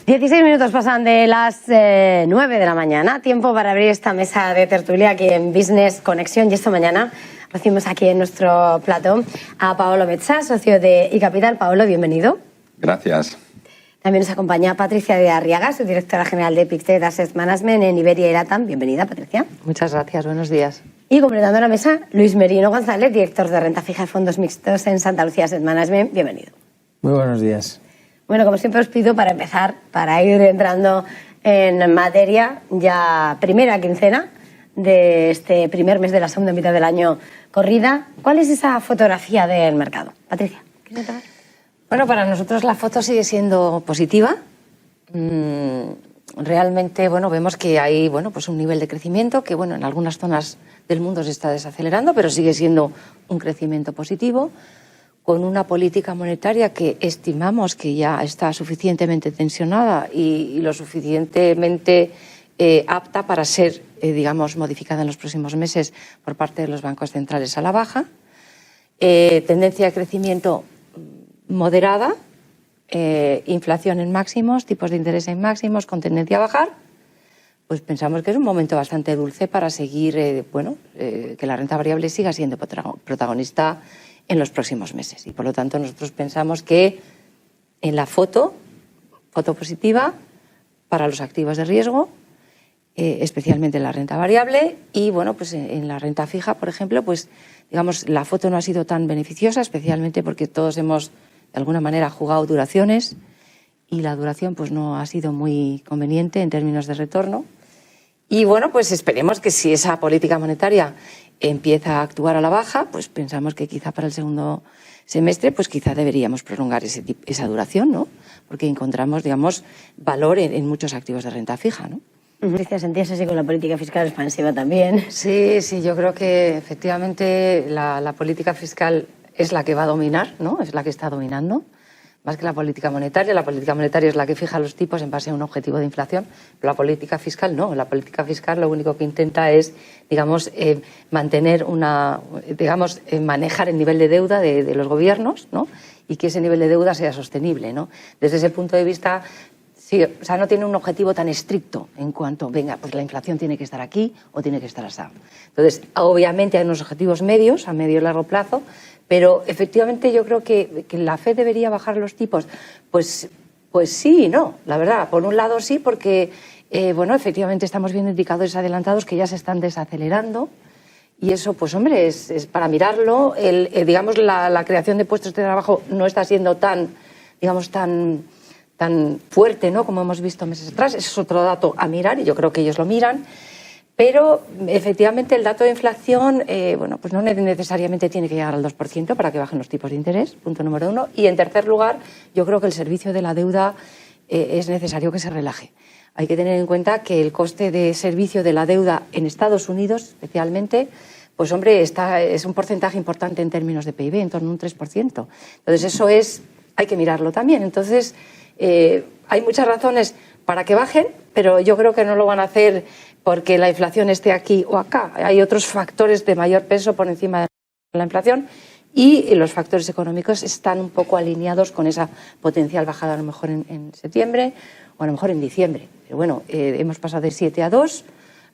16 minutos pasan de las 9 de la mañana. Tiempo para abrir esta mesa de tertulia aquí en Business Conexión. Y esta mañana recibimos aquí en nuestro plató a Paolo Mezzà, socio de iCapital. Paolo, bienvenido. Gracias. También nos acompaña Patricia de Arriaga, subdirectora general de Pictet Asset Management en Iberia y LATAM. Bienvenida, Patricia. Muchas gracias, buenos días. Y completando la mesa, Luis Merino González, director de renta fija y fondos mixtos en Santa Lucía Asset Management. Bienvenido. Muy buenos días. Bueno, como siempre os pido, para empezar, para ir entrando en materia, ya primera quincena de este primer mes de la segunda mitad del año corrida, ¿cuál es esa fotografía del mercado? Patricia, ¿quieres entrar? Bueno, para nosotros la foto sigue siendo positiva. Realmente, bueno, vemos que hay, bueno, pues un nivel de crecimiento que, bueno, en algunas zonas del mundo se está desacelerando, pero sigue siendo un crecimiento positivo, con una política monetaria que estimamos que ya está suficientemente tensionada y lo suficientemente apta para ser, digamos, modificada en los próximos meses por parte de los bancos centrales a la baja. Tendencia de crecimiento moderada, inflación en máximos, tipos de interés en máximos con tendencia a bajar. Pues pensamos que es un momento bastante dulce para seguir, que la renta variable siga siendo protagonista en los próximos meses. Y por lo tanto nosotros pensamos que en la foto positiva para los activos de riesgo, especialmente en la renta variable y bueno, pues en la renta fija, por ejemplo, pues digamos la foto no ha sido tan beneficiosa, especialmente porque todos hemos de alguna manera jugado duraciones y la duración pues no ha sido muy conveniente en términos de retorno. Y bueno, pues esperemos que si esa política monetaria empieza a actuar a la baja, pues pensamos que quizá para el segundo semestre, pues quizá deberíamos prolongar esa duración, ¿no? Porque encontramos, digamos, valor en muchos activos de renta fija, ¿no? Patricia, ¿sentías así con la política fiscal expansiva también? Sí, yo creo que efectivamente la política fiscal es la que va a dominar, ¿no? Es la que está dominando. Más que la política monetaria es la que fija los tipos en base a un objetivo de inflación, pero la política fiscal no. La política fiscal lo único que intenta es, digamos, mantener manejar el nivel de deuda de los gobiernos, ¿no? Y que ese nivel de deuda sea sostenible, ¿no? Desde ese punto de vista, sí, o sea, no tiene un objetivo tan estricto en cuanto, venga, pues la inflación tiene que estar aquí o tiene que estar así. Entonces, obviamente hay unos objetivos medios, a medio y largo plazo, pero efectivamente yo creo que la Fed debería bajar los tipos. Pues sí y no, la verdad. Por un lado sí, porque efectivamente estamos viendo indicadores adelantados que ya se están desacelerando y eso, pues hombre, es para mirarlo. Digamos, la creación de puestos de trabajo no está siendo tan fuerte, ¿no?, como hemos visto meses atrás. Ese es otro dato a mirar y yo creo que ellos lo miran. Pero efectivamente el dato de inflación, pues no necesariamente tiene que llegar al 2% para que bajen los tipos de interés, punto número uno. Y en tercer lugar, yo creo que el servicio de la deuda es necesario que se relaje. Hay que tener en cuenta que el coste de servicio de la deuda en Estados Unidos, especialmente, pues hombre, es un porcentaje importante en términos de PIB, en torno a un 3%. Entonces hay que mirarlo también. Entonces hay muchas razones para que bajen, pero yo creo que no lo van a hacer porque la inflación esté aquí o acá. Hay otros factores de mayor peso por encima de la inflación y los factores económicos están un poco alineados con esa potencial bajada a lo mejor en septiembre o a lo mejor en diciembre. Pero bueno, hemos pasado de 7 a 2,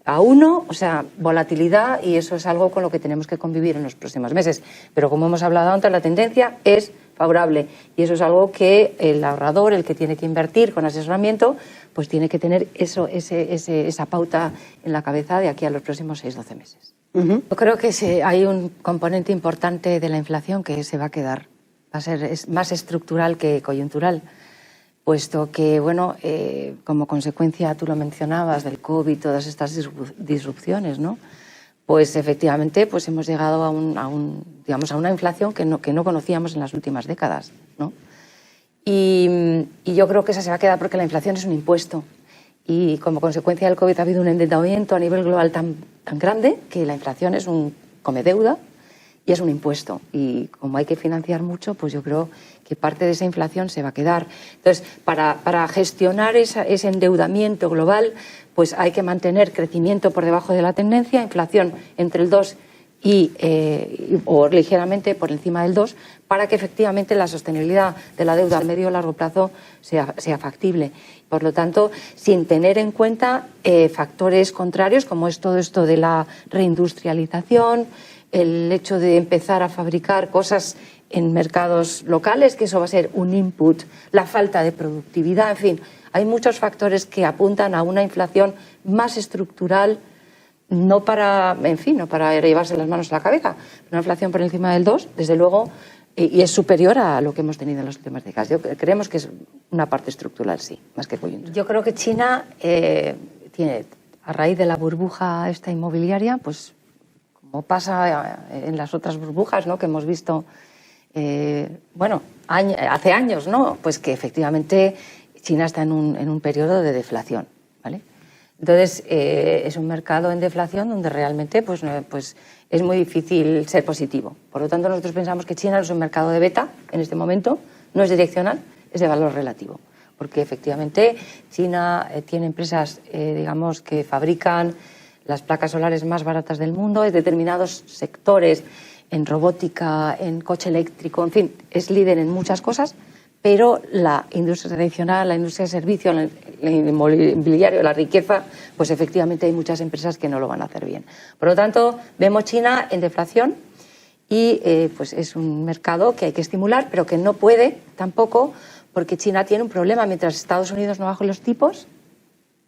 a 1, o sea, volatilidad, y eso es algo con lo que tenemos que convivir en los próximos meses. Pero como hemos hablado antes, la tendencia es favorable y eso es algo que el ahorrador, el que tiene que invertir con asesoramiento, pues tiene que tener esa pauta en la cabeza de aquí a los próximos 6-12 meses. Yo creo que hay un componente importante de la inflación que se va a quedar, es más estructural que coyuntural, puesto que, como consecuencia, tú lo mencionabas, del COVID, todas estas disrupciones, ¿no? Pues efectivamente pues hemos llegado a una inflación que no conocíamos en las últimas décadas, ¿no? Y yo creo que esa se va a quedar porque la inflación es un impuesto y como consecuencia del COVID ha habido un endeudamiento a nivel global tan grande que la inflación es un comedeuda y es un impuesto. Y como hay que financiar mucho, pues yo creo que parte de esa inflación se va a quedar. Entonces, para gestionar ese endeudamiento global, pues hay que mantener crecimiento por debajo de la tendencia, inflación entre el 2 o ligeramente por encima del 2, para que efectivamente la sostenibilidad de la deuda a medio y largo plazo sea factible. Por lo tanto, sin tener en cuenta factores contrarios, como es todo esto de la reindustrialización, el hecho de empezar a fabricar cosas en mercados locales, que eso va a ser un input, la falta de productividad, en fin, hay muchos factores que apuntan a una inflación más estructural, no para llevarse las manos a la cabeza, una inflación por encima del 2, desde luego, y es superior a lo que hemos tenido en las últimas décadas. Creemos que es una parte estructural, sí, más que coyuntural. Yo creo que China Tiene, a raíz de la burbuja esta inmobiliaria, pues como pasa en las otras burbujas, ¿no?, que hemos visto hace años, ¿no?, pues que efectivamente China está en un periodo de deflación, ¿vale? Entonces, es un mercado en deflación donde realmente pues es muy difícil ser positivo. Por lo tanto, nosotros pensamos que China no es un mercado de beta en este momento, no es direccional, es de valor relativo. Porque efectivamente China tiene empresas, digamos, que fabrican las placas solares más baratas del mundo, en determinados sectores, en robótica, en coche eléctrico, en fin, es líder en muchas cosas, pero la industria tradicional, la industria de servicios, el inmobiliario, la riqueza, pues efectivamente hay muchas empresas que no lo van a hacer bien. Por lo tanto, vemos China en deflación y pues es un mercado que hay que estimular, pero que no puede tampoco, porque China tiene un problema. Mientras Estados Unidos no baje los tipos,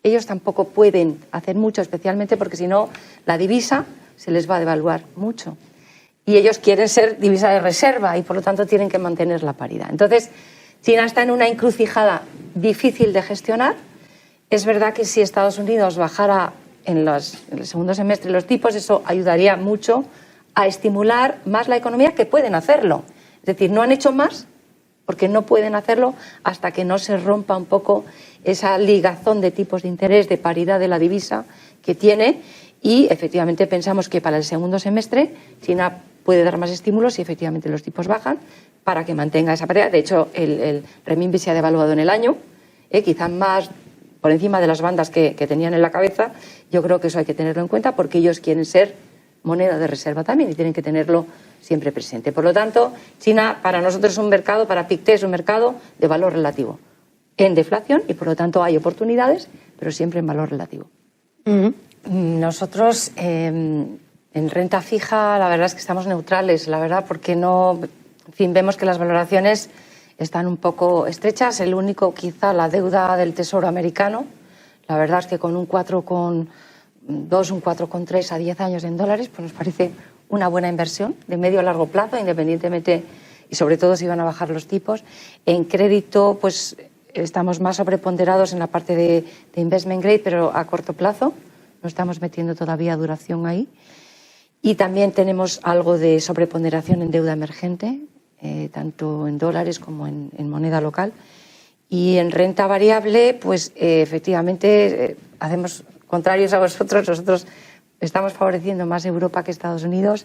ellos tampoco pueden hacer mucho, especialmente porque si no, la divisa se les va a devaluar mucho. Y ellos quieren ser divisa de reserva y por lo tanto tienen que mantener la paridad. Entonces, China está en una encrucijada difícil de gestionar. Es verdad que si Estados Unidos bajara en el segundo semestre los tipos, eso ayudaría mucho a estimular más la economía, que pueden hacerlo. Es decir, no han hecho más porque no pueden hacerlo hasta que no se rompa un poco esa ligazón de tipos de interés, de paridad de la divisa que tiene, y efectivamente pensamos que para el segundo semestre China puede dar más estímulos si efectivamente los tipos bajan para que mantenga esa paridad. De hecho, el renminbi se ha devaluado en el año, quizás más por encima de las bandas que tenían en la cabeza. Yo creo que eso hay que tenerlo en cuenta porque ellos quieren ser moneda de reserva también y tienen que tenerlo siempre presente. Por lo tanto, China para nosotros es un mercado, para Pictet es un mercado de valor relativo, en deflación, y por lo tanto hay oportunidades, pero siempre en valor relativo. Nosotros en renta fija la verdad es que estamos neutrales, la verdad, porque no, en fin, vemos que las valoraciones están un poco estrechas. El único, quizá, la deuda del Tesoro americano, la verdad es que con un 4,2, un 4,3 a 10 años en dólares, pues nos parece una buena inversión de medio a largo plazo, independientemente, y sobre todo si van a bajar los tipos. En crédito, pues estamos más sobreponderados en la parte de investment grade, pero a corto plazo. No estamos metiendo todavía duración ahí. Y también tenemos algo de sobreponderación en deuda emergente, tanto en dólares como en moneda local. Y en renta variable, pues efectivamente hacemos contrarios a vosotros. Nosotros estamos favoreciendo más Europa que Estados Unidos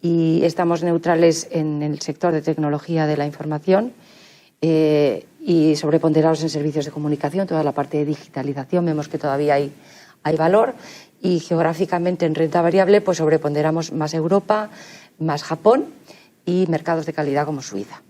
y estamos neutrales en el sector de tecnología de la información y sobreponderados en servicios de comunicación, toda la parte de digitalización. Vemos que todavía hay valor. Y geográficamente en renta variable pues sobreponderamos más Europa, más Japón y mercados de calidad como Suiza.